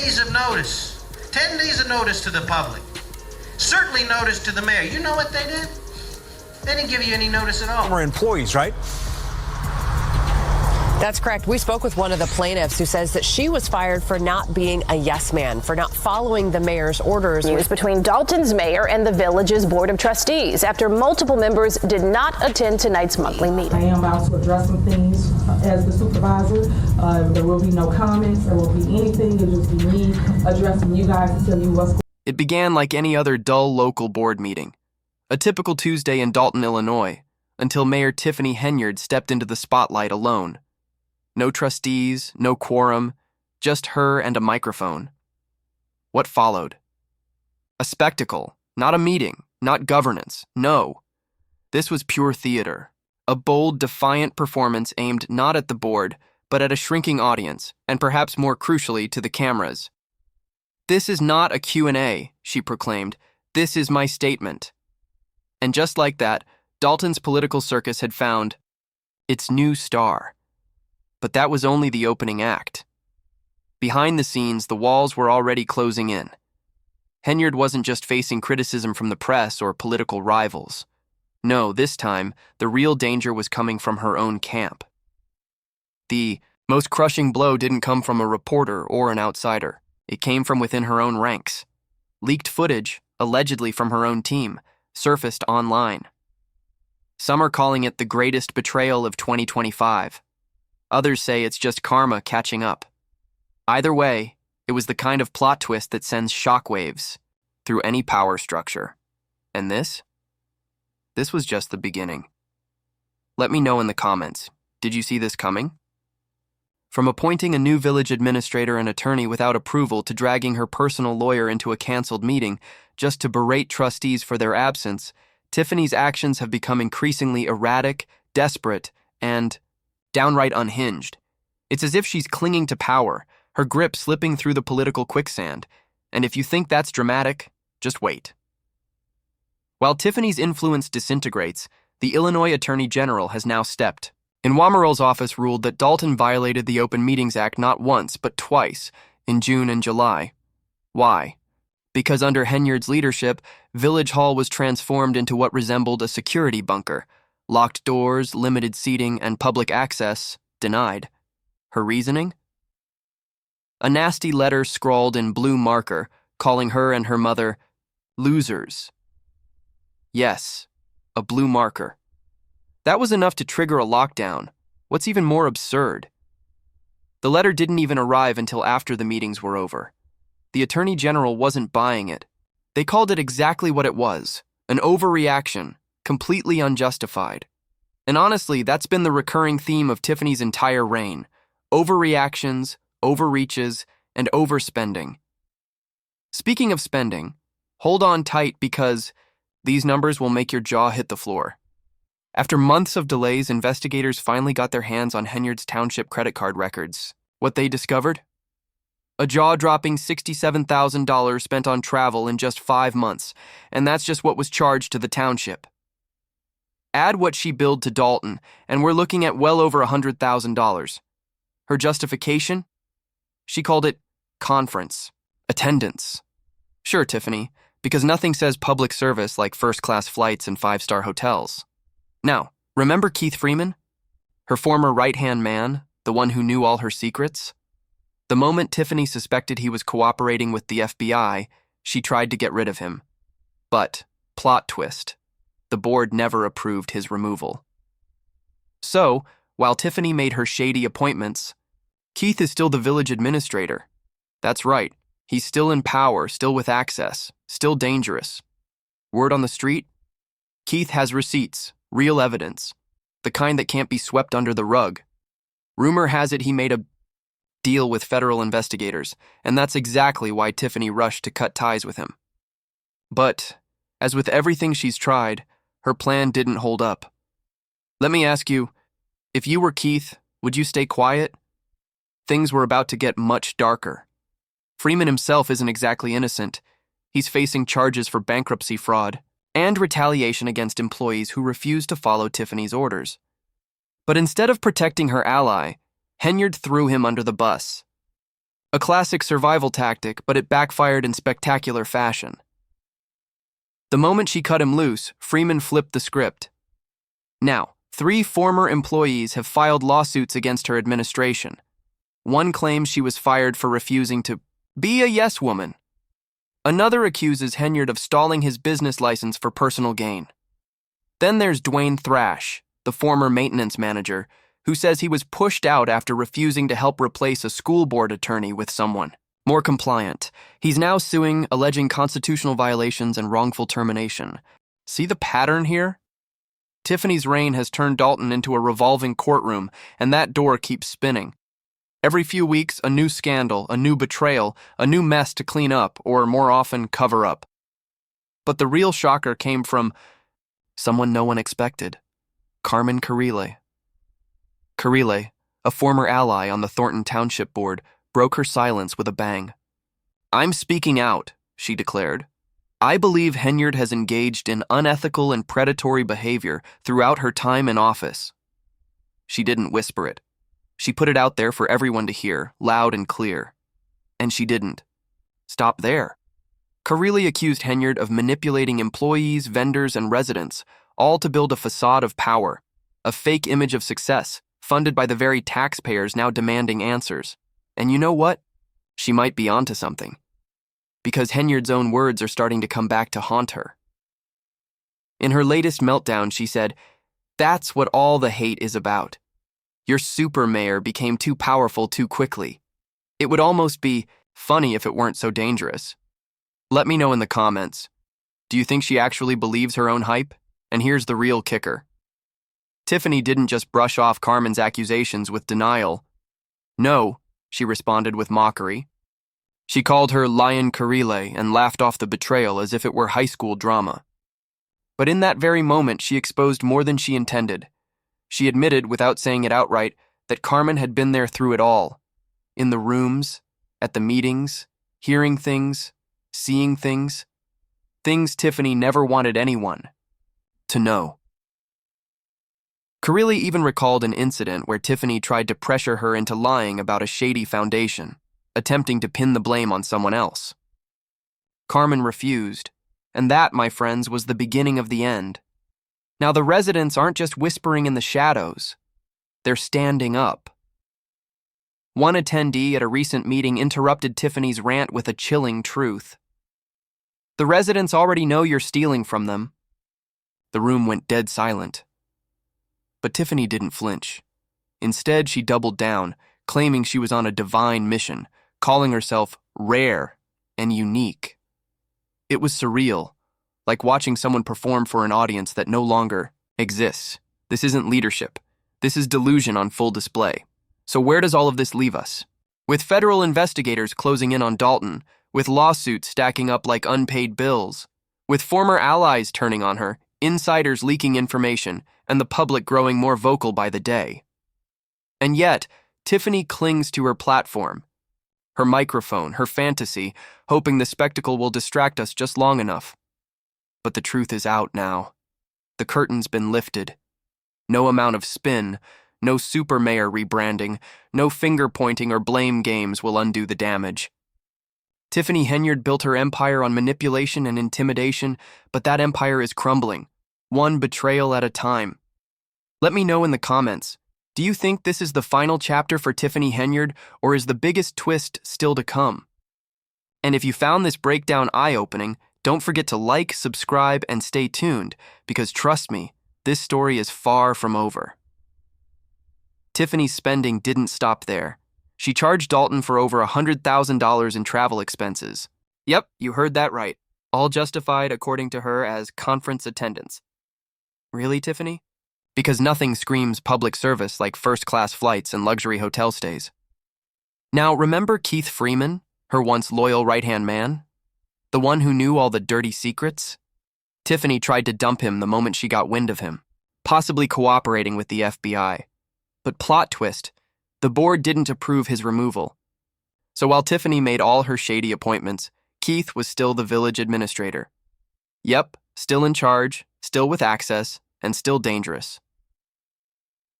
days of notice. 10 days of notice to the public. Certainly notice to the mayor. You know what they did? They didn't give you any notice at all. Former employees, right? That's correct. We spoke with one of the plaintiffs who says that she was fired for not being a yes man, for not following the mayor's orders. News between Dalton's mayor and the village's board of trustees after multiple members did not attend tonight's monthly meeting. I am about to address some things as the supervisor. There will be no comments. There won't be anything. It'll just be me addressing you guys to tell you what's going on. It began like any other dull local board meeting, a typical Tuesday in Dalton, Illinois, until Mayor Tiffany Henyard stepped into the spotlight alone. No trustees, no quorum, just her and a microphone. What followed? A spectacle, not a meeting, not governance, no. This was pure theater, a bold, defiant performance aimed not at the board, but at a shrinking audience, and perhaps more crucially to the cameras. "This is not a Q&A," she proclaimed. "This is my statement." And just like that, Dalton's political circus had found its new star. But that was only the opening act. Behind the scenes, the walls were already closing in. Henyard wasn't just facing criticism from the press or political rivals. No, this time, the real danger was coming from her own camp. The most crushing blow didn't come from a reporter or an outsider. It came from within her own ranks. Leaked footage, allegedly from her own team, surfaced online. Some are calling it the greatest betrayal of 2025. Others say it's just karma catching up. Either way, it was the kind of plot twist that sends shockwaves through any power structure. And this? This was just the beginning. Let me know in the comments. Did you see this coming? From appointing a new village administrator and attorney without approval to dragging her personal lawyer into a canceled meeting just to berate trustees for their absence, Tiffany's actions have become increasingly erratic, desperate, and downright unhinged. It's as if she's clinging to power, her grip slipping through the political quicksand. And if you think that's dramatic, just wait. While Tiffany's influence disintegrates, the Illinois Attorney General has now stepped. In Wamerl's office ruled that Dalton violated the Open Meetings Act not once, but twice, in June and July. Why? Because under Henyard's leadership, Village Hall was transformed into what resembled a security bunker. Locked doors, limited seating, and public access denied. Her reasoning? A nasty letter scrawled in blue marker, calling her and her mother losers. Yes, a blue marker. That was enough to trigger a lockdown. What's even more absurd? The letter didn't even arrive until after the meetings were over. The Attorney General wasn't buying it. They called it exactly what it was, an overreaction, completely unjustified. And honestly, that's been the recurring theme of Tiffany's entire reign. Overreactions, overreaches, and overspending. Speaking of spending, hold on tight because these numbers will make your jaw hit the floor. After months of delays, investigators finally got their hands on Henyard's township credit card records. What they discovered? A jaw-dropping $67,000 spent on travel in just 5 months, and that's just what was charged to the township. Add what she billed to Dalton, and we're looking at well over $100,000. Her justification? She called it conference, attendance. Sure, Tiffany, because nothing says public service like first-class flights and 5-star hotels. Now, remember Keith Freeman? Her former right-hand man, the one who knew all her secrets? The moment Tiffany suspected he was cooperating with the FBI, she tried to get rid of him. But, plot twist, the board never approved his removal. So, while Tiffany made her shady appointments, Keith is still the village administrator. That's right, he's still in power, still with access, still dangerous. Word on the street? Keith has receipts, real evidence, the kind that can't be swept under the rug. Rumor has it he made a deal with federal investigators, and that's exactly why Tiffany rushed to cut ties with him. But, as with everything she's tried, her plan didn't hold up. Let me ask you, if you were Keith, would you stay quiet? Things were about to get much darker. Freeman himself isn't exactly innocent. He's facing charges for bankruptcy fraud and retaliation against employees who refused to follow Tiffany's orders. But instead of protecting her ally, Henyard threw him under the bus. A classic survival tactic, but it backfired in spectacular fashion. The moment she cut him loose, Freeman flipped the script. Now, 3 former employees have filed lawsuits against her administration. One claims she was fired for refusing to be a yes woman. Another accuses Henyard of stalling his business license for personal gain. Then there's Dwayne Thrash, the former maintenance manager, who says he was pushed out after refusing to help replace a school board attorney with someone more compliant. He's now suing, alleging constitutional violations and wrongful termination. See the pattern here? Tiffany's reign has turned Dalton into a revolving courtroom, and that door keeps spinning. Every few weeks, a new scandal, a new betrayal, a new mess to clean up, or more often, cover up. But the real shocker came from someone no one expected. Carmen Curle. Curle, a former ally on the Thornton Township Board, broke her silence with a bang. "I'm speaking out," she declared. "I believe Henyard has engaged in unethical and predatory behavior throughout her time in office." She didn't whisper it. She put it out there for everyone to hear, loud and clear. And she didn't stop there. Curle accused Henyard of manipulating employees, vendors, and residents, all to build a facade of power, a fake image of success, funded by the very taxpayers now demanding answers. And you know what? She might be onto something. Because Henyard's own words are starting to come back to haunt her. In her latest meltdown, she said, "That's what all the hate is about. Your super mayor became too powerful too quickly. It would almost be funny if it weren't so dangerous." Let me know in the comments. Do you think she actually believes her own hype? And here's the real kicker. Tiffany didn't just brush off Carmen's accusations with denial. No, she responded with mockery. She called her Lion Curle and laughed off the betrayal as if it were high school drama. But in that very moment, she exposed more than she intended. She admitted, without saying it outright, that Carmen had been there through it all. In the rooms, at the meetings, hearing things, seeing things. Things Tiffany never wanted anyone to know. Curle even recalled an incident where Tiffany tried to pressure her into lying about a shady foundation, attempting to pin the blame on someone else. Carmen refused, and that, my friends, was the beginning of the end. Now the residents aren't just whispering in the shadows, they're standing up. One attendee at a recent meeting interrupted Tiffany's rant with a chilling truth. "The residents already know you're stealing from them." The room went dead silent. But Tiffany didn't flinch. Instead, she doubled down, claiming she was on a divine mission, calling herself rare and unique. It was surreal, like watching someone perform for an audience that no longer exists. This isn't leadership. This is delusion on full display. So where does all of this leave us? With federal investigators closing in on Dalton, with lawsuits stacking up like unpaid bills, with former allies turning on her, insiders leaking information, and the public growing more vocal by the day. And yet, Tiffany clings to her platform, her microphone, her fantasy, hoping the spectacle will distract us just long enough. But the truth is out now. The curtain's been lifted. No amount of spin, no super mayor rebranding, no finger-pointing or blame games will undo the damage. Tiffany Henyard built her empire on manipulation and intimidation, but that empire is crumbling, one betrayal at a time. Let me know in the comments, do you think this is the final chapter for Tiffany Henyard, or is the biggest twist still to come? And if you found this breakdown eye-opening, don't forget to like, subscribe, and stay tuned, because trust me, this story is far from over. Tiffany's spending didn't stop there. She charged Dalton for over $100,000 in travel expenses. Yep, you heard that right. All justified, according to her, as conference attendance. Really, Tiffany? Because nothing screams public service like first-class flights and luxury hotel stays. Now, remember Keith Freeman, her once loyal right-hand man? The one who knew all the dirty secrets? Tiffany tried to dump him the moment she got wind of him, possibly cooperating with the FBI. But plot twist, the board didn't approve his removal. So while Tiffany made all her shady appointments, Keith was still the village administrator. Yep, still in charge, still with access, and still dangerous.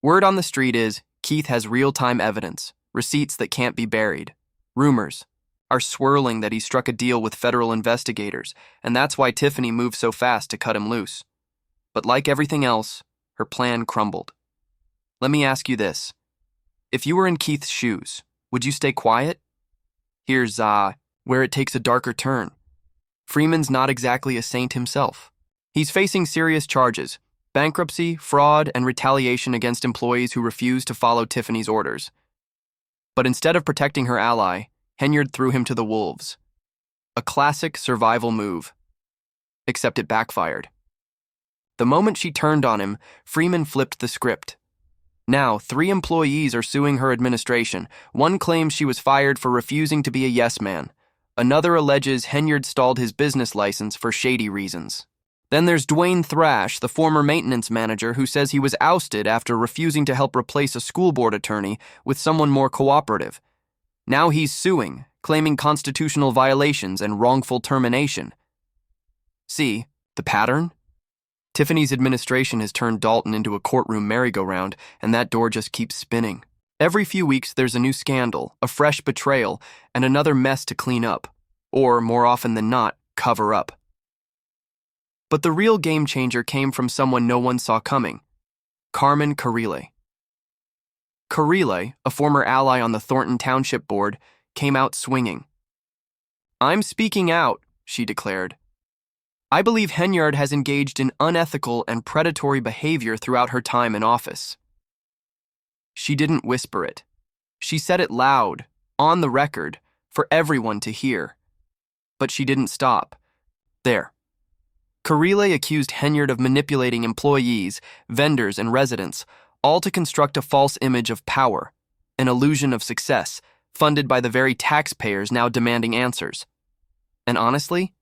Word on the street is Keith has real-time evidence, receipts that can't be buried. Rumors are swirling that he struck a deal with federal investigators, and that's why Tiffany moved so fast to cut him loose. But like everything else, her plan crumbled. Let me ask you this. If you were in Keith's shoes, would you stay quiet? Here's where it takes a darker turn. Freeman's not exactly a saint himself. He's facing serious charges: bankruptcy, fraud, and retaliation against employees who refuse to follow Tiffany's orders. But instead of protecting her ally, Henyard threw him to the wolves. A classic survival move. Except it backfired. The moment she turned on him, Freeman flipped the script. Now, 3 employees are suing her administration. One claims she was fired for refusing to be a yes man. Another alleges Henyard stalled his business license for shady reasons. Then there's Dwayne Thrash, the former maintenance manager, who says he was ousted after refusing to help replace a school board attorney with someone more cooperative. Now he's suing, claiming constitutional violations and wrongful termination. See the pattern? Tiffany's administration has turned Dalton into a courtroom merry-go-round, and that door just keeps spinning. Every few weeks there's a new scandal, a fresh betrayal, and another mess to clean up, or, more often than not, cover up. But the real game changer came from someone no one saw coming: Carmen Curle. Curle, a former ally on the Thornton Township Board, came out swinging. "I'm speaking out," she declared. "I believe Henyard has engaged in unethical and predatory behavior throughout her time in office." She didn't whisper it. She said it loud, on the record, for everyone to hear. But she didn't stop there. Curle accused Henyard of manipulating employees, vendors, and residents, all to construct a false image of power, an illusion of success, funded by the very taxpayers now demanding answers. And honestly,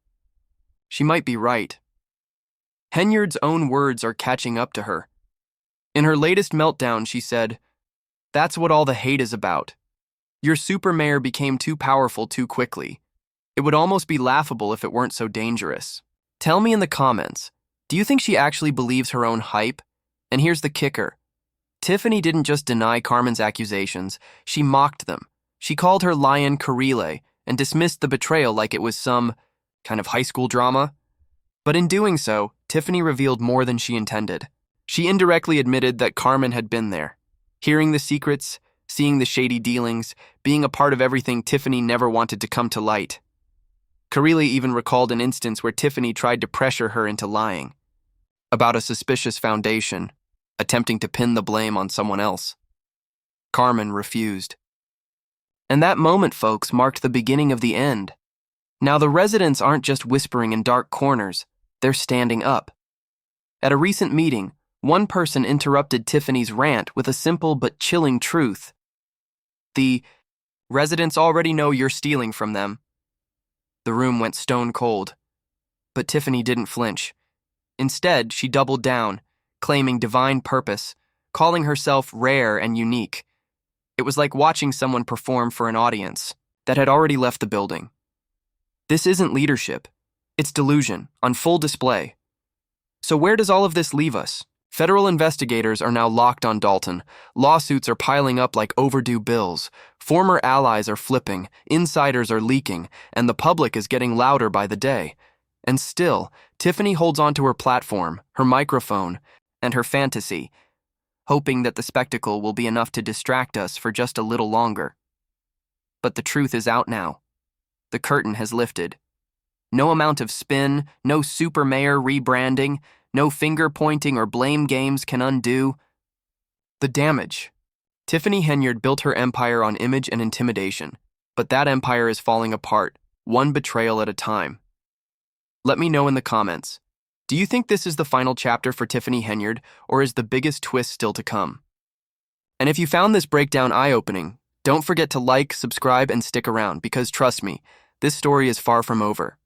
she might be right. Henyard's own words are catching up to her. In her latest meltdown, she said, "That's what all the hate is about. Your super mayor became too powerful too quickly. It would almost be laughable if it weren't so dangerous." Tell me in the comments, do you think she actually believes her own hype? And here's the kicker. Tiffany didn't just deny Carmen's accusations, she mocked them. She called her lion Curle and dismissed the betrayal like it was some kind of high school drama. But in doing so, Tiffany revealed more than she intended. She indirectly admitted that Carmen had been there, hearing the secrets, seeing the shady dealings, being a part of everything Tiffany never wanted to come to light. Curle even recalled an instance where Tiffany tried to pressure her into lying about a suspicious foundation, attempting to pin the blame on someone else. Carmen refused. And that moment, folks, marked the beginning of the end. Now the residents aren't just whispering in dark corners, they're standing up. At a recent meeting, one person interrupted Tiffany's rant with a simple but chilling truth. The residents already know you're stealing from them. The room went stone cold. But Tiffany didn't flinch. Instead, she doubled down, claiming divine purpose, calling herself rare and unique. It was like watching someone perform for an audience that had already left the building. This isn't leadership. It's delusion, on full display. So where does all of this leave us? Federal investigators are now locked on Dalton. Lawsuits are piling up like overdue bills. Former allies are flipping, insiders are leaking, and the public is getting louder by the day. And still, Tiffany holds onto her platform, her microphone, and her fantasy, hoping that the spectacle will be enough to distract us for just a little longer. But the truth is out now. The curtain has lifted. No amount of spin, no super mayor rebranding, no finger-pointing or blame games can undo the damage. Tiffany Henyard built her empire on image and intimidation, but that empire is falling apart, one betrayal at a time. Let me know in the comments. Do you think this is the final chapter for Tiffany Henyard, or is the biggest twist still to come? And if you found this breakdown eye-opening, don't forget to like, subscribe, and stick around, because trust me, this story is far from over.